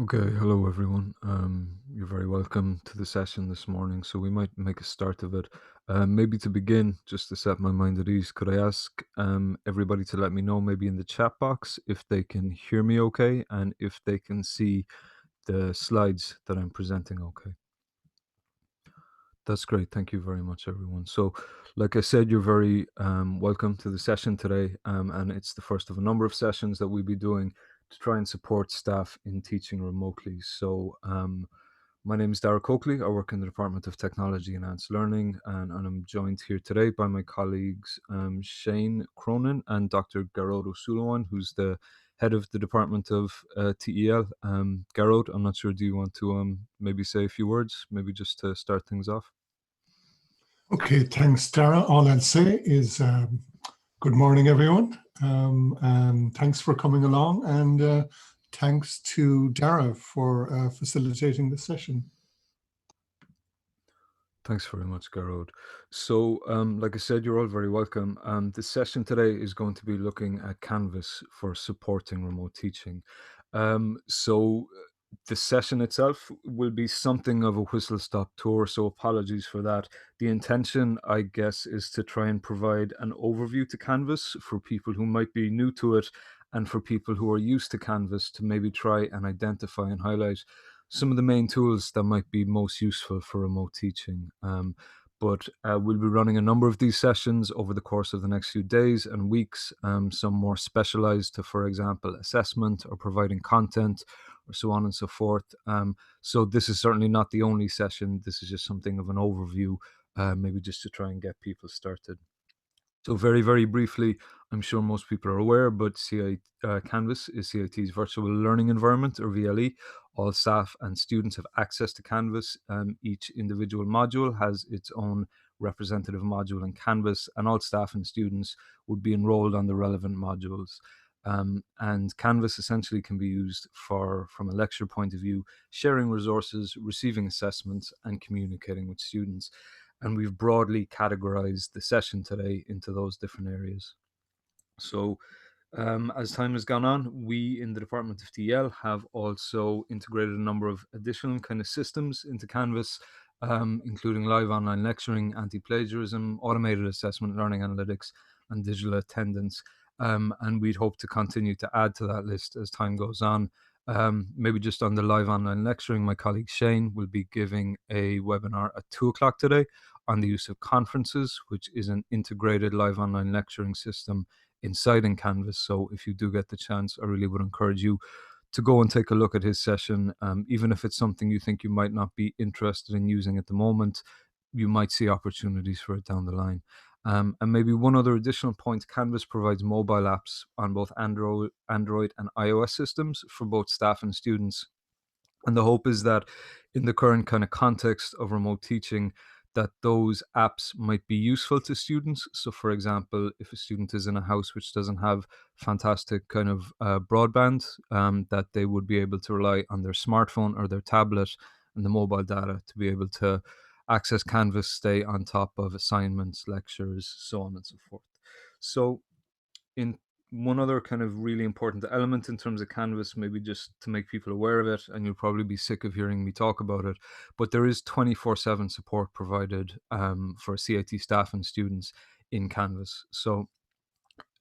Okay, hello everyone. You're very welcome to the session this morning. So we might make a start of it. Maybe to begin, just to set my mind at ease, could I ask everybody to let me know, maybe in the chat box, if they can hear me okay and if they can see the slides that I'm presenting okay? That's great. Thank you very much, everyone. So, like I said, you're very welcome to the session today, and it's the first of a number of sessions that we'll be doing to try and support staff in teaching remotely. So, my name is Derek Oakley. I work in the Department of Technology and Enhanced Learning, and I'm joined here today by my colleagues Shane Cronin and Dr. Garod O'Sullivan, who's the head of the Department of TEL. Garod, I'm not sure, do you want to maybe say a few words, maybe just to start things off? Okay, thanks, Dara. All I'll say is good morning, everyone. And thanks for coming along. And thanks to Dara for facilitating the session. Thanks very much, Garod. So, like I said, you're all very welcome. The session today is going to be looking at Canvas for supporting remote teaching. The session itself will be something of a whistle-stop tour, so apologies for that. The intention, I guess, is to try and provide an overview to Canvas for people who might be new to it and for people who are used to Canvas to maybe try and identify and highlight some of the main tools that might be most useful for remote teaching. But we'll be running a number of these sessions over the course of the next few days and weeks, some more specialized to, for example, assessment or providing content or so on and so forth. So this is certainly not the only session. This is just something of an overview, maybe just to try and get people started. So very, very briefly, I'm sure most people are aware, but Canvas is CIT's virtual learning environment, or VLE. All staff and students have access to Canvas. Each individual module has its own representative module in Canvas, and all staff and students would be enrolled on the relevant modules. And Canvas essentially can be used from a lecture point of view, sharing resources, receiving assessments, and communicating with students. And we've broadly categorized the session today into those different areas. So, as time has gone on, we in the Department of TL have also integrated a number of additional kind of systems into Canvas, including live online lecturing, anti-plagiarism, automated assessment, learning analytics, and digital attendance. And we'd hope to continue to add to that list as time goes on. Maybe just on the live online lecturing, my colleague Shane will be giving a webinar at 2 o'clock today on the use of conferences, which is an integrated live online lecturing system inside in Canvas. So if you do get the chance, I really would encourage you to go and take a look at his session. Even if it's something you think you might not be interested in using at the moment, you might see opportunities for it down the line. And maybe one other additional point, Canvas provides mobile apps on both Android and iOS systems for both staff and students. And the hope is that in the current kind of context of remote teaching, that those apps might be useful to students. So, for example, if a student is in a house which doesn't have fantastic kind of broadband, that they would be able to rely on their smartphone or their tablet and the mobile data to be able to access Canvas, stay on top of assignments, lectures, so on and so forth. So, in one other kind of really important element in terms of Canvas, maybe just to make people aware of it, and you'll probably be sick of hearing me talk about it, but there is 24/7 support provided for CIT staff and students in Canvas. So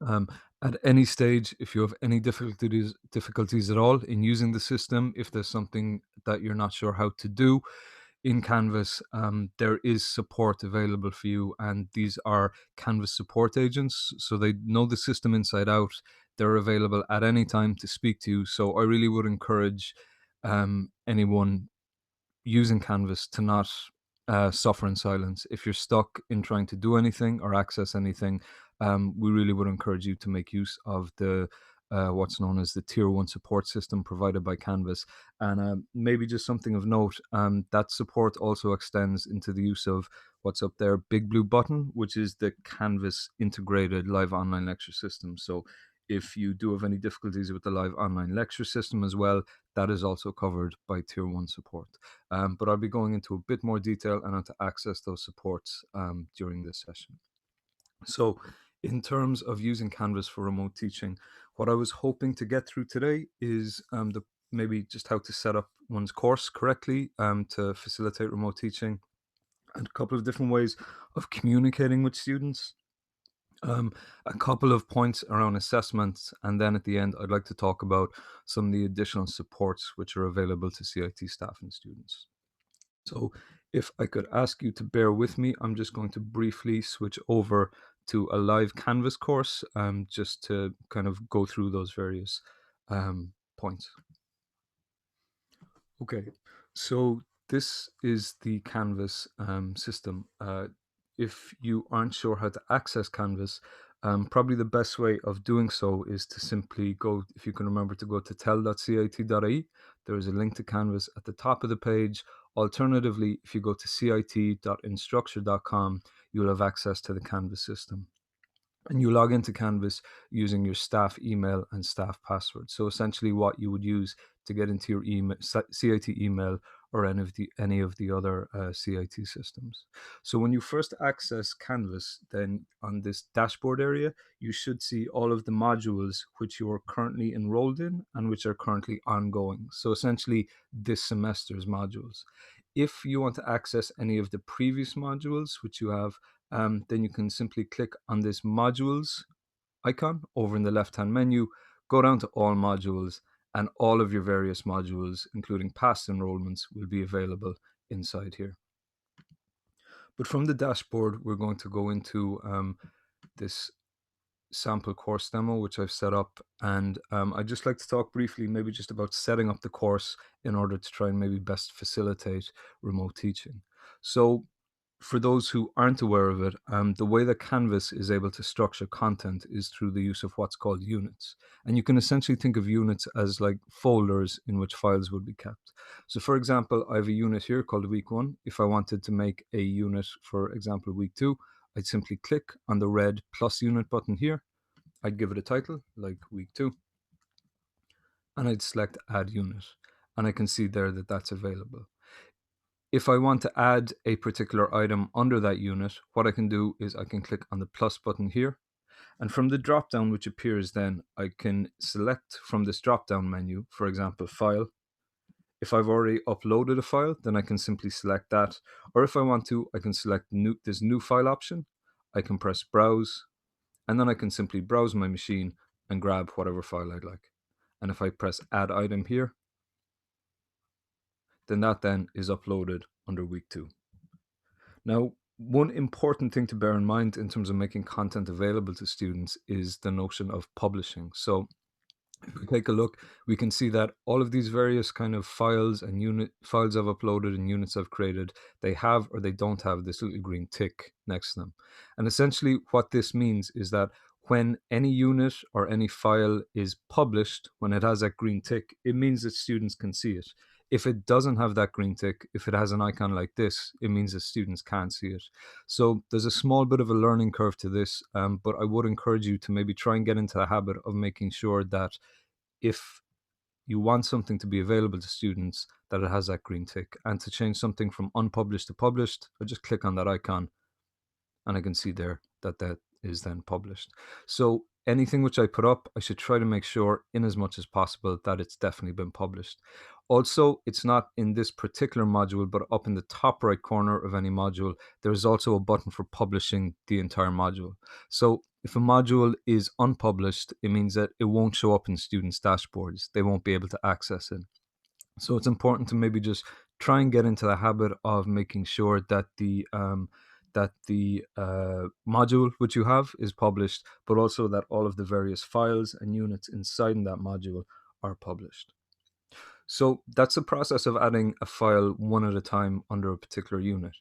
um, at any stage, if you have any difficulties at all in using the system, if there's something that you're not sure how to do in Canvas, there is support available for you, and these are Canvas support agents, so they know the system inside out. They're available at any time to speak to you. So I really would encourage anyone using Canvas to not suffer in silence. If you're stuck in trying to do anything or access anything, we really would encourage you to make use of the what's known as the Tier 1 support system provided by Canvas. And maybe just something of note, that support also extends into the use of what's up there, Big Blue Button, which is the Canvas integrated live online lecture system. So if you do have any difficulties with the live online lecture system as well, that is also covered by Tier 1 support. But I'll be going into a bit more detail and how to access those supports during this session. So, in terms of using Canvas for remote teaching, what I was hoping to get through today is the maybe just how to set up one's course correctly to facilitate remote teaching, and a couple of different ways of communicating with students. Um, a couple of points around assessments, and then at the end, I'd like to talk about some of the additional supports which are available to CIT staff and students. So, if I could ask you to bear with me, I'm just going to briefly switch over to a live Canvas course just to kind of go through those various points. Okay, so this is the Canvas system. If you aren't sure how to access Canvas, probably the best way of doing so is to simply go, if you can remember, to go to tell.cit.ie. There is a link to Canvas at the top of the page. Alternatively, if you go to cit.instructure.com, you'll have access to the Canvas system. And you log into Canvas using your staff email and staff password. So essentially, what you would use to get into your email, CIT email, or any of the other CIT systems. So when you first access Canvas, then on this dashboard area, you should see all of the modules which you are currently enrolled in and which are currently ongoing. So essentially, this semester's modules. If you want to access any of the previous modules which you have, then you can simply click on this modules icon over in the left hand menu, go down to all modules, and all of your various modules, including past enrollments, will be available inside here. But from the dashboard, we're going to go into this sample course demo, which I've set up. And I'd just like to talk briefly, maybe just about setting up the course in order to try and maybe best facilitate remote teaching. So for those who aren't aware of it, the way that Canvas is able to structure content is through the use of what's called units. And you can essentially think of units as like folders in which files would be kept. So, for example, I have a unit here called week 1. If I wanted to make a unit, for example, week 2, I'd simply click on the red plus unit button here. I'd give it a title like week 2, and I'd select add unit. And I can see there that that's available. If I want to add a particular item under that unit, what I can do is I can click on the plus button here. And from the drop down which appears then, I can select from this drop down menu, for example, file. If I've already uploaded a file, then I can simply select that. Or if I want to, I can select this new file option. I can press browse, and then I can simply browse my machine and grab whatever file I'd like. And if I press add item here, then that then is uploaded under week 2. Now, one important thing to bear in mind in terms of making content available to students is the notion of publishing. So, if we take a look, we can see that all of these various kind of files and unit files I've uploaded and units I've created, they have or they don't have this little green tick next to them. And essentially what this means is that when any unit or any file is published, when it has that green tick, it means that students can see it. If it doesn't have that green tick, if it has an icon like this, it means that students can't see it. So there's a small bit of a learning curve to this, but I would encourage you to maybe try and get into the habit of making sure that if you want something to be available to students, that it has that green tick. And to change something from unpublished to published, I just click on that icon and I can see there that that is then published. So anything which I put up, I should try to make sure in as much as possible that it's definitely been published. Also, it's not in this particular module, but up in the top right corner of any module, there is also a button for publishing the entire module. So if a module is unpublished, it means that it won't show up in students' dashboards. They won't be able to access it. So it's important to maybe just try and get into the habit of making sure that the module which you have is published, but also that all of the various files and units inside that module are published. So that's the process of adding a file one at a time under a particular unit.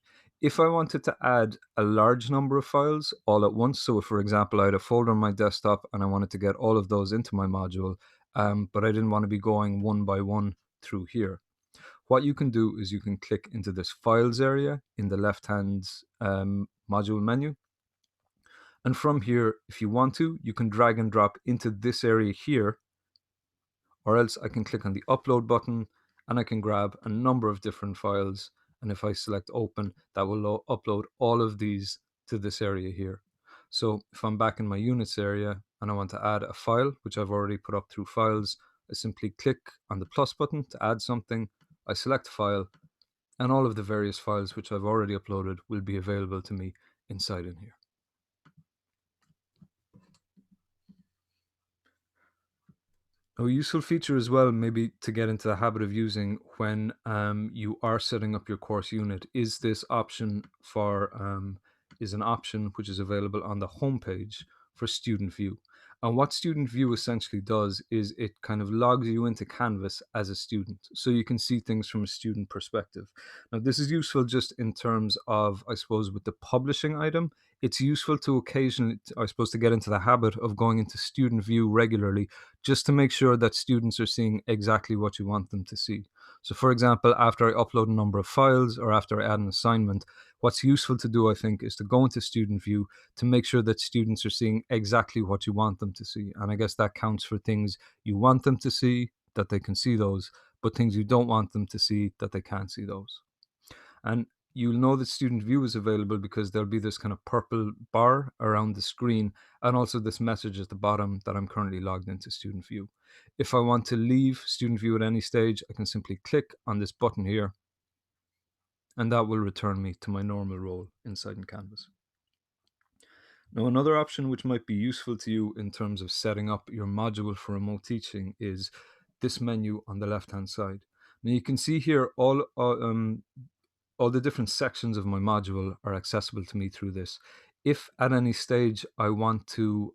If I wanted to add a large number of files all at once, so if, for example, I had a folder on my desktop and I wanted to get all of those into my module, but I didn't want to be going one by one through here, what you can do is you can click into this files area in the left hand module menu. And from here, if you want to, you can drag and drop into this area here, or else I can click on the upload button and I can grab a number of different files. And if I select open, that will upload all of these to this area here. So if I'm back in my units area and I want to add a file, which I've already put up through files, I simply click on the plus button to add something, I select file, and all of the various files which I've already uploaded will be available to me inside in here. A useful feature as well, maybe to get into the habit of using when you are setting up your course unit, is this option for is an option which is available on the home page for Student View. And what Student View essentially does is it kind of logs you into Canvas as a student, so you can see things from a student perspective. Now, this is useful just in terms of, I suppose, with the publishing item. It's useful to occasionally, I suppose, to get into the habit of going into Student View regularly, just to make sure that students are seeing exactly what you want them to see. So, for example, after I upload a number of files or after I add an assignment, what's useful to do, I think, is to go into Student View to make sure that students are seeing exactly what you want them to see. And I guess that counts for things you want them to see, that they can see those, but things you don't want them to see, that they can't see those. And you'll know that Student View is available because there'll be this kind of purple bar around the screen and also this message at the bottom that I'm currently logged into Student View. If I want to leave Student View at any stage, I can simply click on this button here, and that will return me to my normal role inside in Canvas. Now, another option which might be useful to you in terms of setting up your module for remote teaching is this menu on the left-hand side. Now, you can see here all the different sections of my module are accessible to me through this. If at any stage I want to,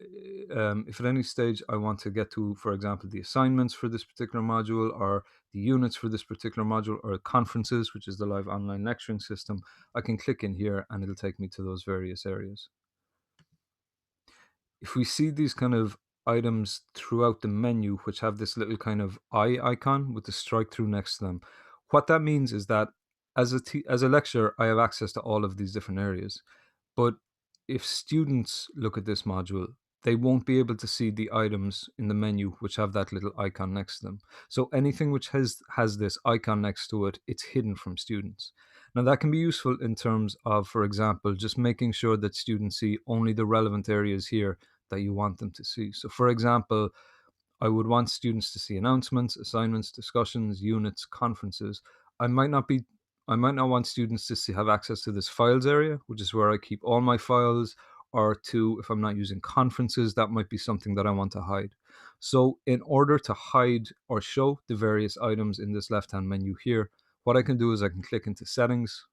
if at any stage I want to get to, for example, the assignments for this particular module, or the units for this particular module, or conferences, which is the live online lecturing system, I can click in here and it'll take me to those various areas. If we see these kind of items throughout the menu, which have this little kind of eye icon with the strike through next to them, what that means is that as a lecturer, I have access to all of these different areas. But if students look at this module, they won't be able to see the items in the menu which have that little icon next to them. So anything which has this icon next to it, it's hidden from students. Now, that can be useful in terms of, for example, just making sure that students see only the relevant areas here that you want them to see. So, for example, I would want students to see announcements, assignments, discussions, units, conferences. I might not be I might not want students to have access to this files area, which is where I keep all my files, or to, if I'm not using conferences, that might be something that I want to hide. So in order to hide or show the various items in this left-hand menu here, what I can do is I can click into settings.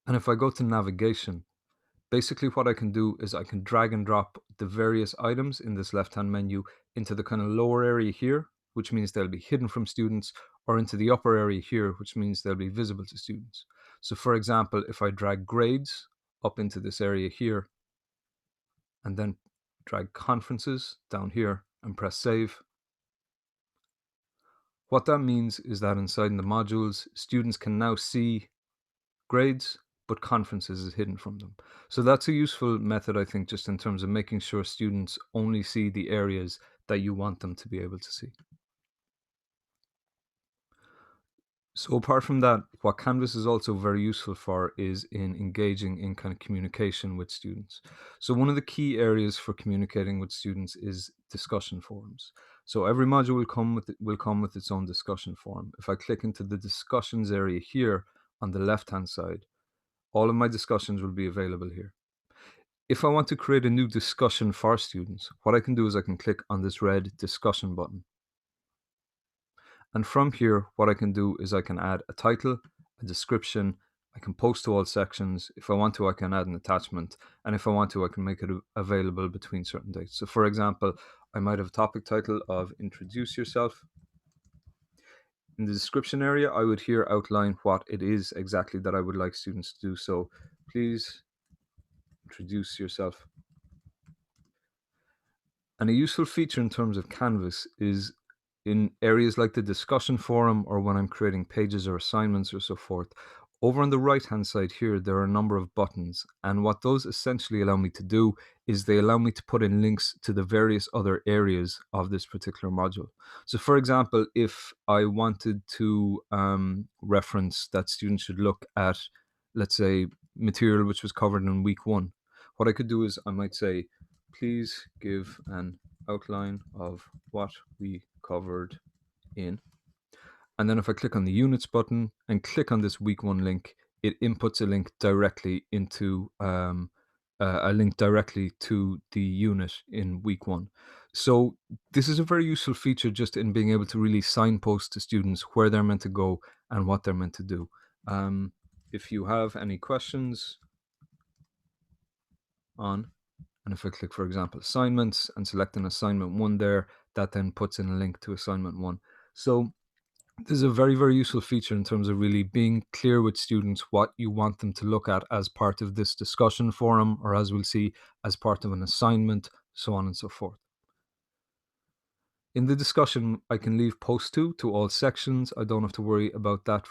And if I go to navigation, basically what I can do is I can drag and drop the various items in this left-hand menu into the kind of lower area here, which means they'll be hidden from students, or into the upper area here, which means they'll be visible to students. So for example, if I drag grades up into this area here, and then drag conferences down here and press save, what that means is that inside the modules, students can now see grades, but conferences is hidden from them. So that's a useful method, I think, just in terms of making sure students only see the areas that you want them to be able to see. So apart from that, what Canvas is also very useful for is in engaging in kind of communication with students. So one of the key areas for communicating with students is discussion forums. So every module will come with its own discussion forum. If I click into the discussions area here on the left-hand side, all of my discussions will be available here. If I want to create a new discussion for students, what I can do is I can click on this red discussion button. And from here, what I can do is I can add a title, a description, I can post to all sections. If I want to, I can add an attachment. And if I want to, I can make it available between certain dates. So for example, I might have a topic title of Introduce Yourself. In the description area, I would here outline what it is exactly that I would like students to do. So please introduce yourself. And a useful feature in terms of Canvas is in areas like the discussion forum, or when I'm creating pages or assignments or so forth. Over on the right-hand side here, there are a number of buttons. And what those essentially allow me to do is they allow me to put in links to the various other areas of this particular module. So for example, if I wanted to reference that students should look at, let's say, material which was covered in week 1, what I could do is I might say, please give an outline of what we covered in. And then if I click on the units button and click on this week 1 link, it inputs a link directly into to the unit in week 1. So this is a very useful feature just in being able to really signpost to students where they're meant to go and what they're meant to do. If you have any questions on, and if I click, for example, assignments and select an assignment 1 there, that then puts in a link to assignment 1. So this is a very, very useful feature in terms of really being clear with students what you want them to look at as part of this discussion forum, or as we'll see, as part of an assignment, so on and so forth. In the discussion, I can leave post to all sections. I don't have to worry about that.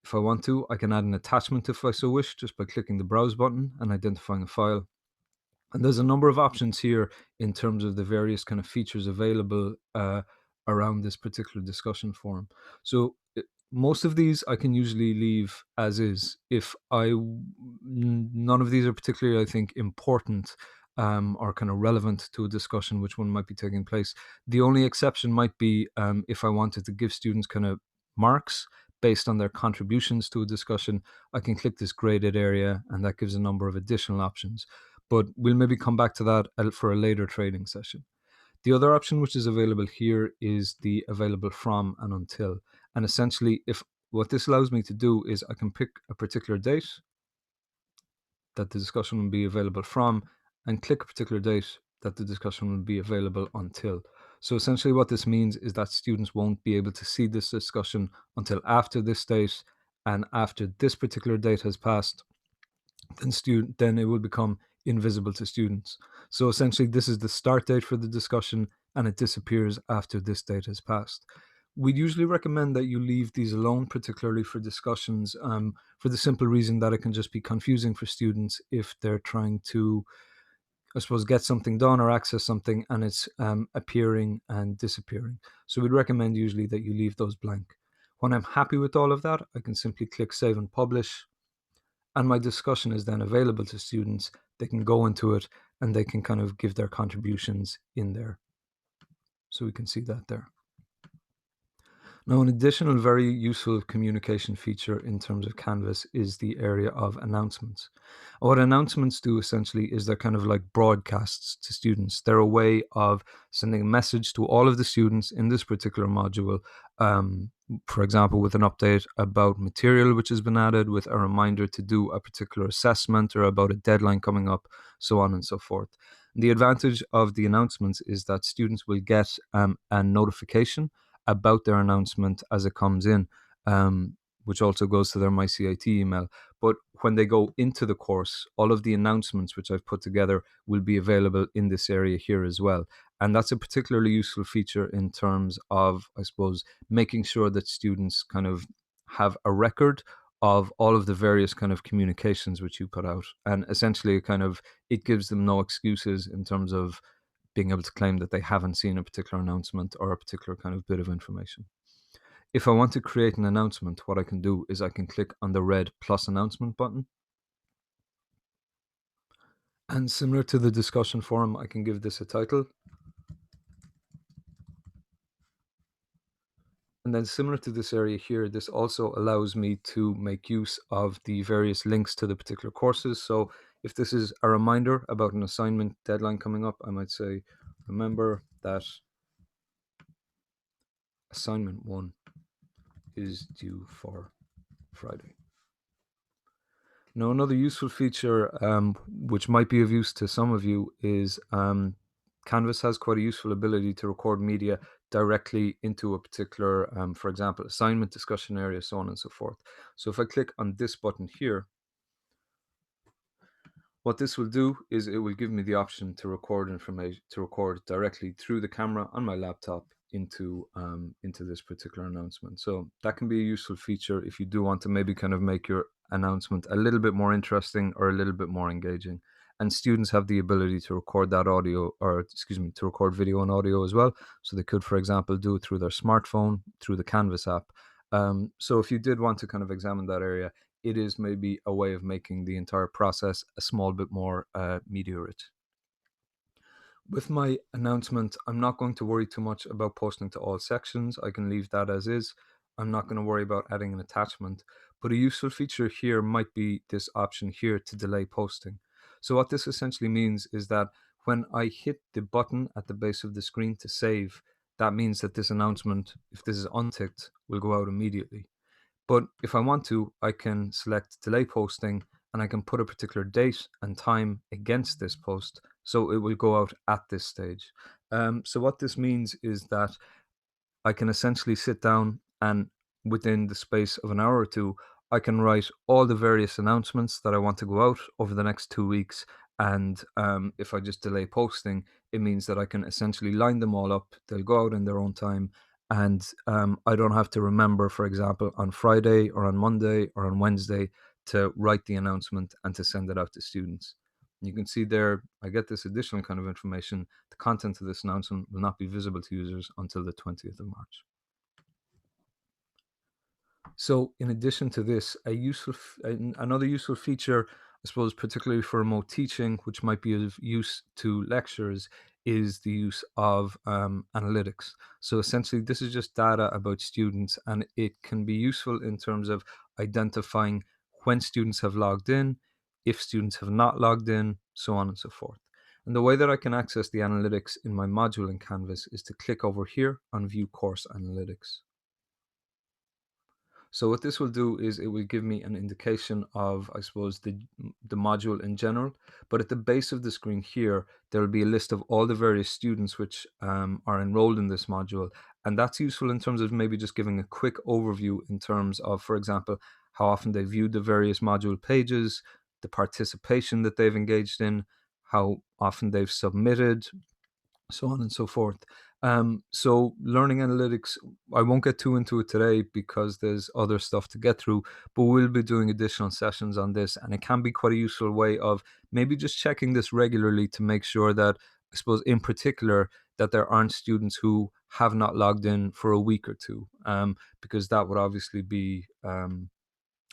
If I want to, I can add an attachment if I so wish, just by clicking the browse button and identifying a file. And there's a number of options here in terms of the various kind of features available around this particular discussion forum. So most of these I can usually leave as is. If none of these are particularly, I think, important or kind of relevant to a discussion which one might be taking place. The only exception might be if I wanted to give students kind of marks based on their contributions to a discussion. I can click this graded area, and that gives a number of additional options. But we'll maybe come back to that for a later training session. The other option which is available here is the available from and until. And essentially, if what this allows me to do is I can pick a particular date that the discussion will be available from and click a particular date that the discussion will be available until. So essentially what this means is that students won't be able to see this discussion until after this date, and after this particular date has passed, then it will become invisible to students. So essentially this is the start date for the discussion, and it disappears after this date has passed. We'd usually recommend that you leave these alone, particularly for discussions, for the simple reason that it can just be confusing for students if they're trying to, I suppose, get something done or access something and it's appearing and disappearing. So we'd recommend usually that you leave those blank. When I'm happy with all of that, I can simply click Save and Publish, and my discussion is then available to students. They can go into it and they can kind of give their contributions in there. So we can see that there. Now, an additional very useful communication feature in terms of Canvas is the area of announcements. What announcements do essentially is they're kind of like broadcasts to students. They're a way of sending a message to all of the students in this particular module, for example, with an update about material which has been added, with a reminder to do a particular assessment or about a deadline coming up, so on and so forth. And the advantage of the announcements is that students will get a notification about their announcement as it comes in, which also goes to their MyCIT email. But when they go into the course, all of the announcements which I've put together will be available in this area here as well. And that's a particularly useful feature in terms of, I suppose, making sure that students kind of have a record of all of the various kind of communications which you put out. And essentially it gives them no excuses in terms of being able to claim that they haven't seen a particular announcement or a particular kind of bit of information. If I want to create an announcement, what I can do is I can click on the red plus announcement button. And similar to the discussion forum, I can give this a title. And then similar to this area here, this also allows me to make use of the various links to the particular courses. So if this is a reminder about an assignment deadline coming up, I might say, remember that assignment 1 is due for Friday. Now, another useful feature, which might be of use to some of you, is Canvas has quite a useful ability to record media directly into a particular, for example, assignment, discussion area, so on and so forth. So if I click on this button here, what this will do is it will give me the option to record information, to record directly through the camera on my laptop into this particular announcement. So that can be a useful feature if you do want to maybe kind of make your announcement a little bit more interesting or a little bit more engaging. And students have the ability to record that audio, or excuse me, to record video and audio as well. So they could, for example, do it through their smartphone, through the Canvas app. So if you did want to kind of examine that area, it is maybe a way of making the entire process a small bit more media rich. With my announcement, I'm not going to worry too much about posting to all sections. I can leave that as is. I'm not going to worry about adding an attachment. But a useful feature here might be this option here to delay posting. So what this essentially means is that when I hit the button at the base of the screen to save, that means that this announcement, if this is unticked, will go out immediately. But if I want to, I can select delay posting and I can put a particular date and time against this post. So it will go out at this stage. So what this means is that I can essentially sit down and within the space of an hour or two, I can write all the various announcements that I want to go out over the next 2 weeks. And if I just delay posting, it means that I can essentially line them all up. They'll go out in their own time. And I don't have to remember, for example, on Friday or on Monday or on Wednesday to write the announcement and to send it out to students. You can see there, I get this additional kind of information. The content of this announcement will not be visible to users until the 20th of March. So, in addition to this, another useful feature, I suppose, particularly for remote teaching, which might be of use to lecturers, is the use of analytics. So, essentially, this is just data about students, and it can be useful in terms of identifying when students have logged in, if students have not logged in, so on and so forth. And the way that I can access the analytics in my module in Canvas is to click over here on View Course Analytics. So what this will do is it will give me an indication of, I suppose, the module in general. But at the base of the screen here, there will be a list of all the various students which are enrolled in this module. And that's useful in terms of maybe just giving a quick overview in terms of, for example, how often they viewed the various module pages, the participation that they've engaged in, how often they've submitted, so on and so forth. So learning analytics, I won't get too into it today because there's other stuff to get through, but we'll be doing additional sessions on this, and it can be quite a useful way of maybe just checking this regularly to make sure that, I suppose, in particular, that there aren't students who have not logged in for a week or two, because that would obviously be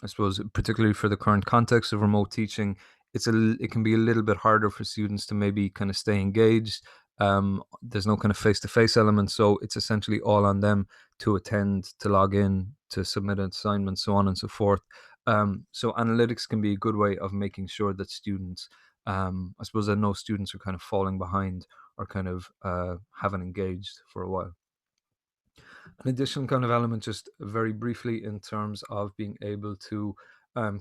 I suppose, particularly for the current context of remote teaching, it can be a little bit harder for students to maybe kind of stay engaged. There's no kind of face-to-face element, so it's essentially all on them to attend, to log in, to submit an assignment, so on and so forth. So analytics can be a good way of making sure that students, I suppose, that no students are kind of falling behind or kind of haven't engaged for a while. An additional kind of element, just very briefly, in terms of being able to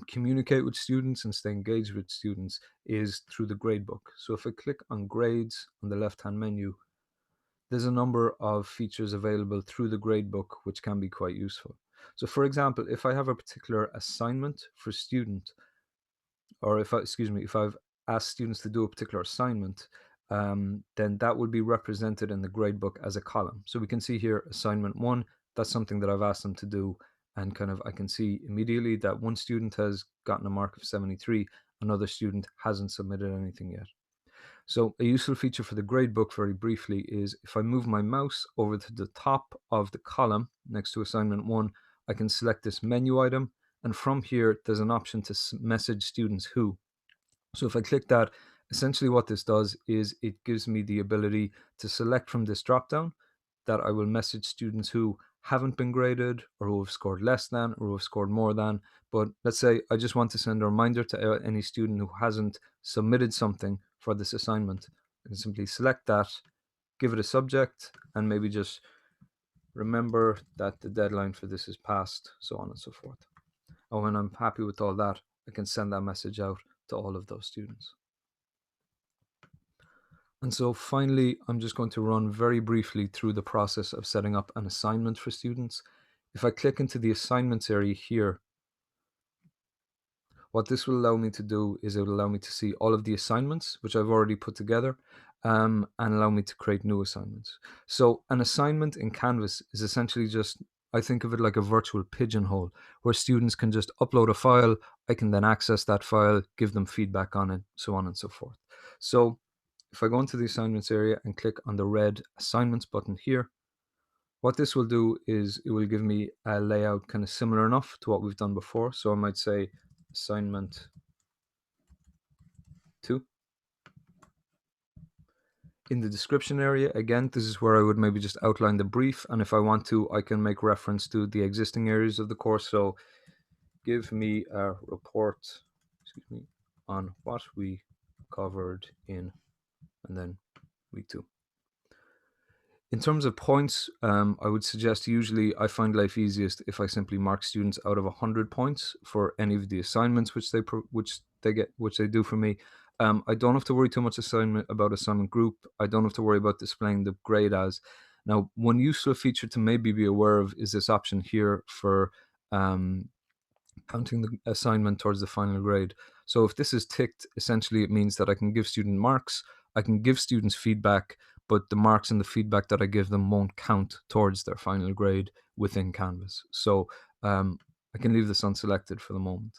communicate with students and stay engaged with students, is through the gradebook. So if I click on grades on the left hand menu, there's a number of features available through the gradebook which can be quite useful. So for example, if I have a particular assignment for student, or if I've asked students to do a particular assignment, then that would be represented in the gradebook as a column. So we can see here assignment one, that's something that I've asked them to do. And kind of I can see immediately that one student has gotten a mark of 73, another student hasn't submitted anything yet. So a useful feature for the gradebook, very briefly, is if I move my mouse over to the top of the column next to assignment one, I can select this menu item. And from here, there's an option to message students who. So if I click that, essentially what this does is it gives me the ability to select from this dropdown that I will message students who haven't been graded or who have scored less than or who have scored more than. But let's say I just want to send a reminder to any student who hasn't submitted something for this assignment. I can simply select that, give it a subject, and maybe just remember that the deadline for this is passed, so on and so forth. And when I'm happy with all that, I can send that message out to all of those students. And so finally, I'm just going to run very briefly through the process of setting up an assignment for students. If I click into the assignments area here, what this will allow me to do is it will allow me to see all of the assignments, which I've already put together, and allow me to create new assignments. So an assignment in Canvas is essentially just, I think of it like a virtual pigeonhole where students can just upload a file. I can then access that file, give them feedback on it, so on and so forth. So if I go into the assignments area and click on the red assignments button here, what this will do is it will give me a layout kind of similar enough to what we've done before. So I might say assignment 2. In the description area, again, this is where I would maybe just outline the brief, and if I want to, I can make reference to the existing areas of the course. So give me a report, on what we covered in, and then week 2. In terms of points, I would suggest usually I find life easiest if I simply mark students out of 100 points for any of the assignments which they do for me. I don't have to worry too much about assignment group. I don't have to worry about displaying the grade as. Now, one useful feature to maybe be aware of is this option here for counting the assignment towards the final grade. So if this is ticked, essentially it means that I can give student marks, I can give students feedback, but the marks and the feedback that I give them won't count towards their final grade within Canvas. So I can leave this unselected for the moment.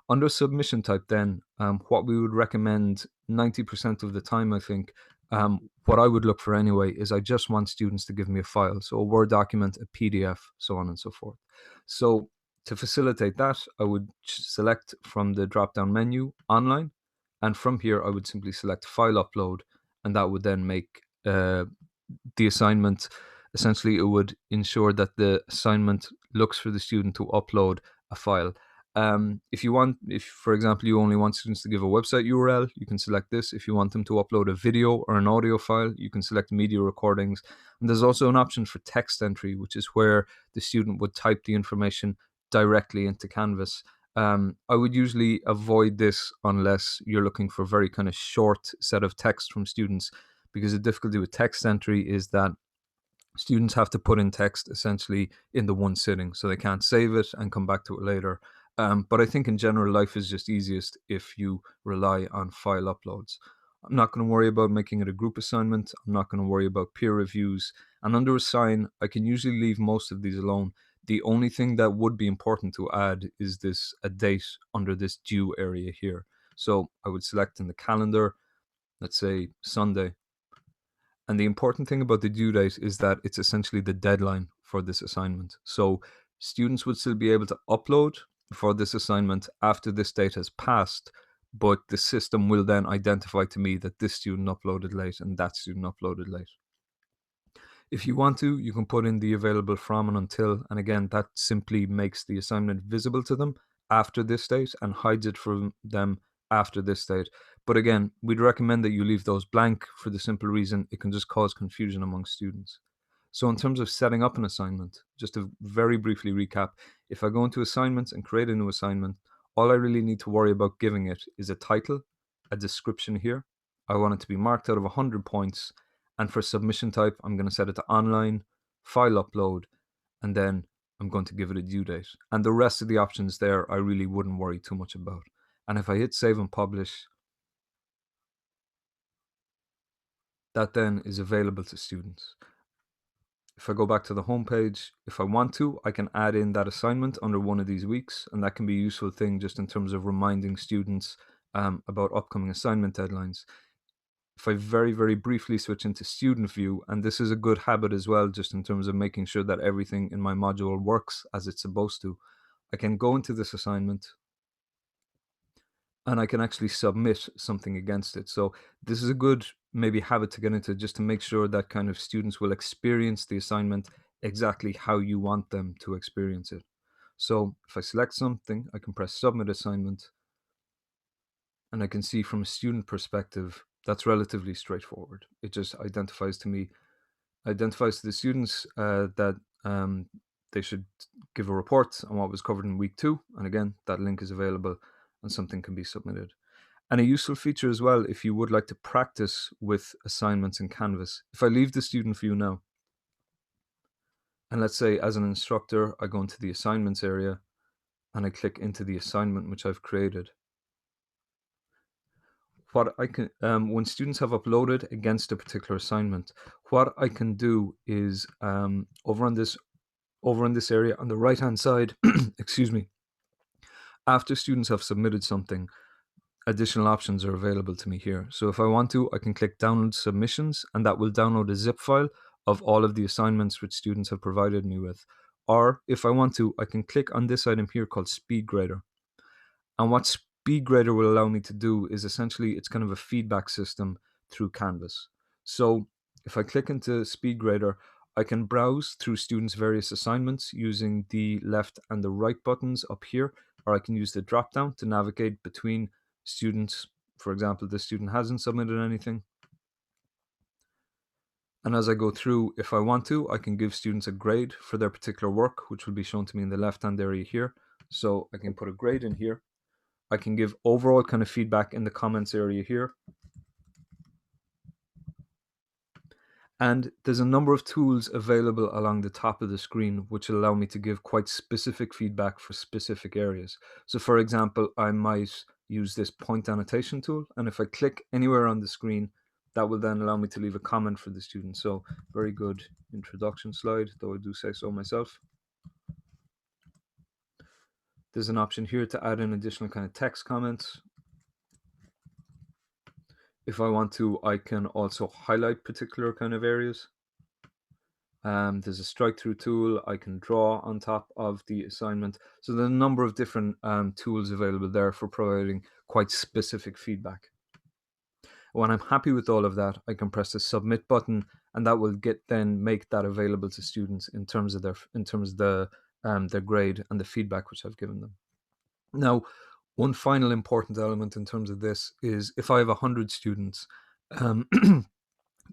Under submission type then, what we would recommend 90% of the time, I think, what I would look for anyway is I just want students to give me a file. So a Word document, a PDF, so on and so forth. So to facilitate that, I would select from the drop-down menu online, and from here I would simply select file upload, and that would then make the assignment, essentially it would ensure that the assignment looks for the student to upload a file. If for example you only want students to give a website URL, you can select this. If you want them to upload a video or an audio file, you can select media recordings. And there's also an option for text entry, which is where the student would type the information directly into Canvas. I would usually avoid this unless you're looking for a very kind of short set of text from students, because the difficulty with text entry is that students have to put in text essentially in the one sitting, so they can't save it and come back to it later. But I think in general, life is just easiest if you rely on file uploads. I'm not going to worry about making it a group assignment. I'm not going to worry about peer reviews. And under assign, I can usually leave most of these alone. The only thing that would be important to add is a date under this due area here. So I would select in the calendar, let's say Sunday. And the important thing about the due date is that it's essentially the deadline for this assignment. So students would still be able to upload for this assignment after this date has passed, but the system will then identify to me that this student uploaded late and that student uploaded late. If you want to, you can put in the available from and until, and again, that simply makes the assignment visible to them after this date and hides it from them after this date. But again, we'd recommend that you leave those blank for the simple reason it can just cause confusion among students. So in terms of setting up an assignment, just to very briefly recap, if I go into assignments and create a new assignment, all I really need to worry about giving it is a title, a description here. I want it to be marked out of 100 points, and for submission type, I'm going to set it to online, file upload, and then I'm going to give it a due date. And the rest of the options there, I really wouldn't worry too much about. And if I hit save and publish, that then is available to students. If I go back to the home page, if I want to, I can add in that assignment under one of these weeks, and that can be a useful thing just in terms of reminding students about upcoming assignment deadlines. If I very, very briefly switch into student view, and this is a good habit as well, just in terms of making sure that everything in my module works as it's supposed to, I can go into this assignment and I can actually submit something against it. So this is a good maybe habit to get into, just to make sure that kind of students will experience the assignment exactly how you want them to experience it. So if I select something, I can press submit assignment, and I can see from a student perspective, that's relatively straightforward. It just identifies to the students that they should give a report on what was covered in week 2. And again, that link is available and something can be submitted. And a useful feature as well, if you would like to practice with assignments in Canvas, if I leave the student view now, and let's say as an instructor, I go into the assignments area and I click into the assignment which I've created. What I can, when students have uploaded against a particular assignment, what I can do is over in this area on the right hand side, excuse me, after students have submitted something, additional options are available to me here. So if I want to, I can click download submissions, and that will download a zip file of all of the assignments which students have provided me with. Or if I want to, I can click on this item here called Speed Grader. And what Speed Grader will allow me to do is essentially, it's kind of a feedback system through Canvas. So if I click into SpeedGrader, I can browse through students' various assignments using the left and the right buttons up here, or I can use the drop down to navigate between students. For example, this student hasn't submitted anything. And as I go through, if I want to, I can give students a grade for their particular work, which will be shown to me in the left-hand area here. So I can put a grade in here. I can give overall kind of feedback in the comments area here. And there's a number of tools available along the top of the screen which allow me to give quite specific feedback for specific areas. So for example, I might use this point annotation tool, and if I click anywhere on the screen, that will then allow me to leave a comment for the student. So very good introduction slide, though I do say so myself. There's an option here to add in additional kind of text comments. If I want to, I can also highlight particular kind of areas. There's a strike through tool. I can draw on top of the assignment. So there's a number of different tools available there for providing quite specific feedback. When I'm happy with all of that, I can press the submit button, and that will make that available to students in terms of their grade and the feedback which I've given them. Now, one final important element in terms of this is if I have 100 students, um,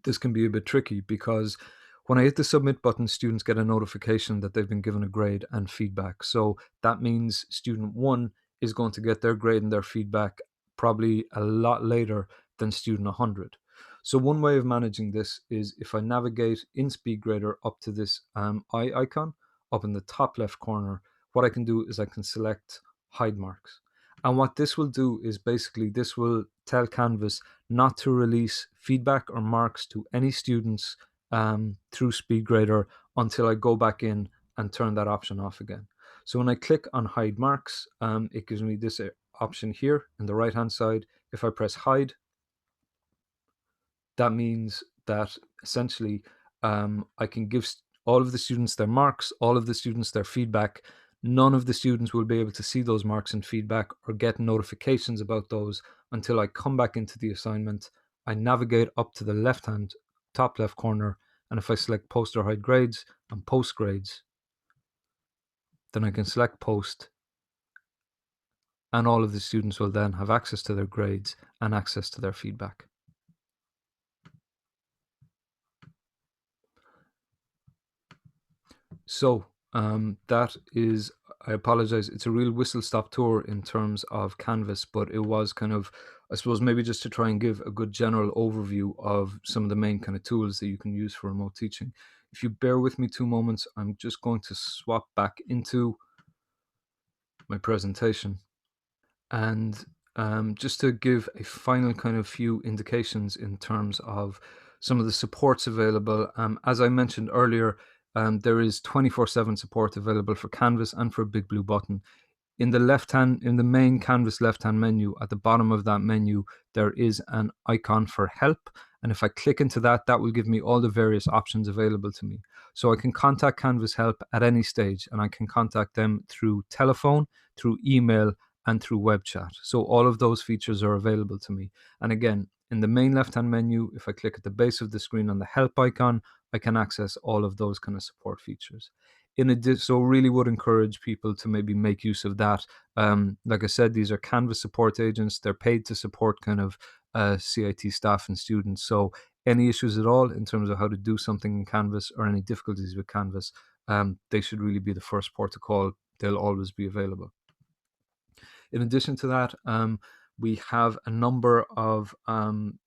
this can be a bit tricky because when I hit the submit button, students get a notification that they've been given a grade and feedback. So that means student one is going to get their grade and their feedback probably a lot later than student 100. So one way of managing this is if I navigate in SpeedGrader up to this eye icon up in the top left corner, what I can do is I can select hide marks. And what this will do is basically this will tell Canvas not to release feedback or marks to any students through SpeedGrader until I go back in and turn that option off again. So when I click on hide marks, it gives me this option here in the right hand side. If I press hide, that means that essentially I can give all of the students their marks, all of the students their feedback. None of the students will be able to see those marks and feedback or get notifications about those until I come back into the assignment. I navigate up to the left-hand top left corner, and if I select post or hide grades and post grades, then I can select post, and all of the students will then have access to their grades and access to their feedback. So that is, I apologize, it's a real whistle stop tour in terms of Canvas, but it was kind of, I suppose, maybe just to try and give a good general overview of some of the main kind of tools that you can use for remote teaching. If you bear with me 2 moments, I'm just going to swap back into my presentation. And just to give a final kind of few indications in terms of some of the supports available, as I mentioned earlier, there is 24/7 support available for Canvas and for Big Blue Button. In the main Canvas left-hand menu, at the bottom of that menu, there is an icon for help. And if I click into that, that will give me all the various options available to me. So I can contact Canvas help at any stage, and I can contact them through telephone, through email, and through web chat. So all of those features are available to me. And again, in the main left-hand menu, if I click at the base of the screen on the help icon, I can access all of those kind of support features. In addition, so really would encourage people to maybe make use of that. Like I said, these are Canvas support agents. They're paid to support kind of CIT staff and students. So any issues at all in terms of how to do something in Canvas or any difficulties with Canvas, they should really be the first port to call. They'll always be available. In addition to that, we have a number of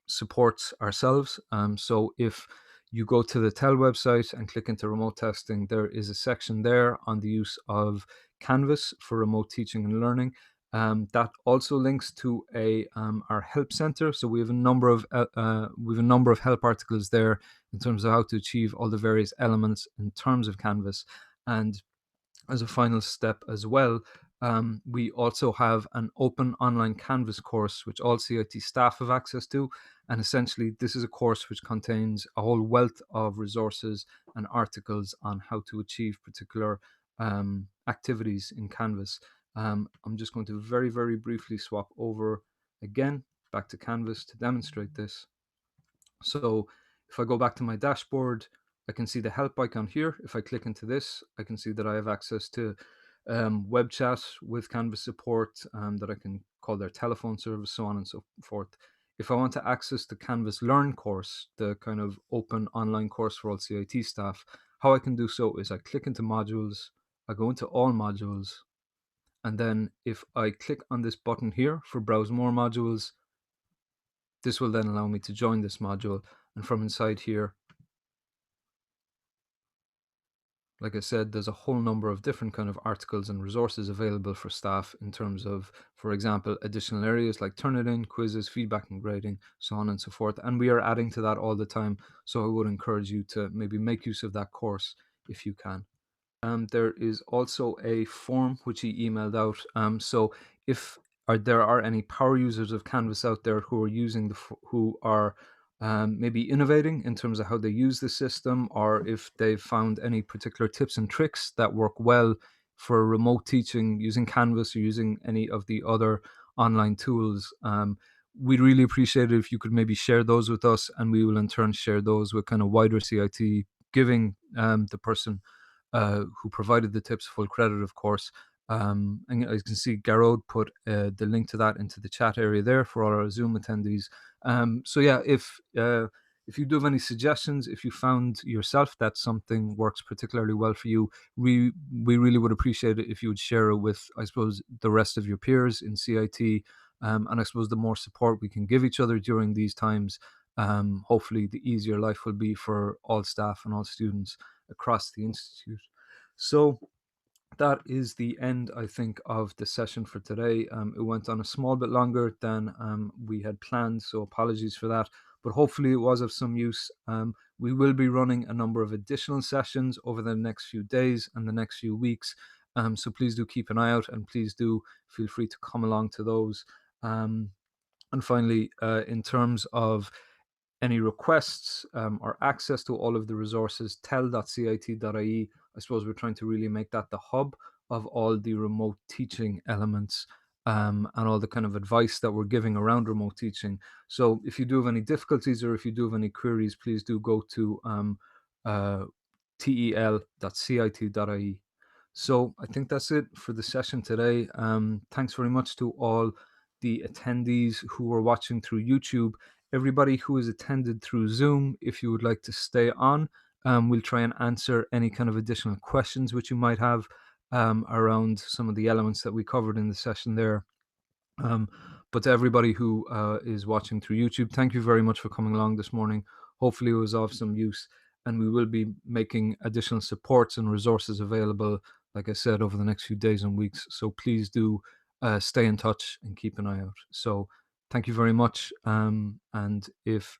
supports ourselves. So if you go to the TEL website and click into remote testing, there is a section there on the use of Canvas for remote teaching and learning. That also links to our help center. So we have a number of help articles there in terms of how to achieve all the various elements in terms of Canvas. And as a final step as well, we also have an open online Canvas course which all CIT staff have access to. And essentially, this is a course which contains a whole wealth of resources and articles on how to achieve particular activities in Canvas. I'm just going to very, very briefly swap over again back to Canvas to demonstrate this. So If I go back to my dashboard, I can see the help icon here. If I click into this, I can see that I have access to web chat with Canvas support, that I can call their telephone service, so on and so forth. If I want to access the Canvas Learn course, the kind of open online course for all CIT staff, how I can do so is I click into modules, I go into all modules, and then if I click on this button here for browse more modules, this will then allow me to join this module. And from inside here, like I said, there's a whole number of different kind of articles and resources available for staff in terms of, for example, additional areas like Turnitin, quizzes, feedback and grading, so on and so forth. And we are adding to that all the time. So I would encourage you to maybe make use of that course if you can. There is also a form which he emailed out. So if there are any power users of Canvas out there who are using who are maybe innovating in terms of how they use the system, or if they've found any particular tips and tricks that work well for remote teaching using Canvas or using any of the other online tools, we'd really appreciate it if you could maybe share those with us, and we will in turn share those with kind of wider CIT, giving the person who provided the tips full credit, of course. And as you can see, Garrod put the link to that into the chat area there for all our Zoom attendees. So yeah, if you do have any suggestions, if you found yourself that something works particularly well for you, we really would appreciate it if you would share it with, I suppose, the rest of your peers in CIT. And I suppose the more support we can give each other during these times, hopefully the easier life will be for all staff and all students across the institute. So that is the end, I think, of the session for today. It went on a small bit longer than we had planned, so apologies for that. But hopefully it was of some use. We will be running a number of additional sessions over the next few days and the next few weeks. So please do keep an eye out, and please do feel free to come along to those. And finally, in terms of any requests or access to all of the resources, tell.cit.ie. I suppose we're trying to really make that the hub of all the remote teaching elements, and all the kind of advice that we're giving around remote teaching. So if you do have any difficulties or if you do have any queries, please do go to tel.cit.ie. So I think that's it for the session today. Thanks very much to all the attendees who were watching through YouTube. Everybody who has attended through Zoom, if you would like to stay on, we'll try and answer any kind of additional questions which you might have around some of the elements that we covered in the session there. But to everybody who is watching through YouTube, thank you very much for coming along this morning. Hopefully it was of some use, and we will be making additional supports and resources available, like I said, over the next few days and weeks. So please do stay in touch and keep an eye out. So thank you very much. And if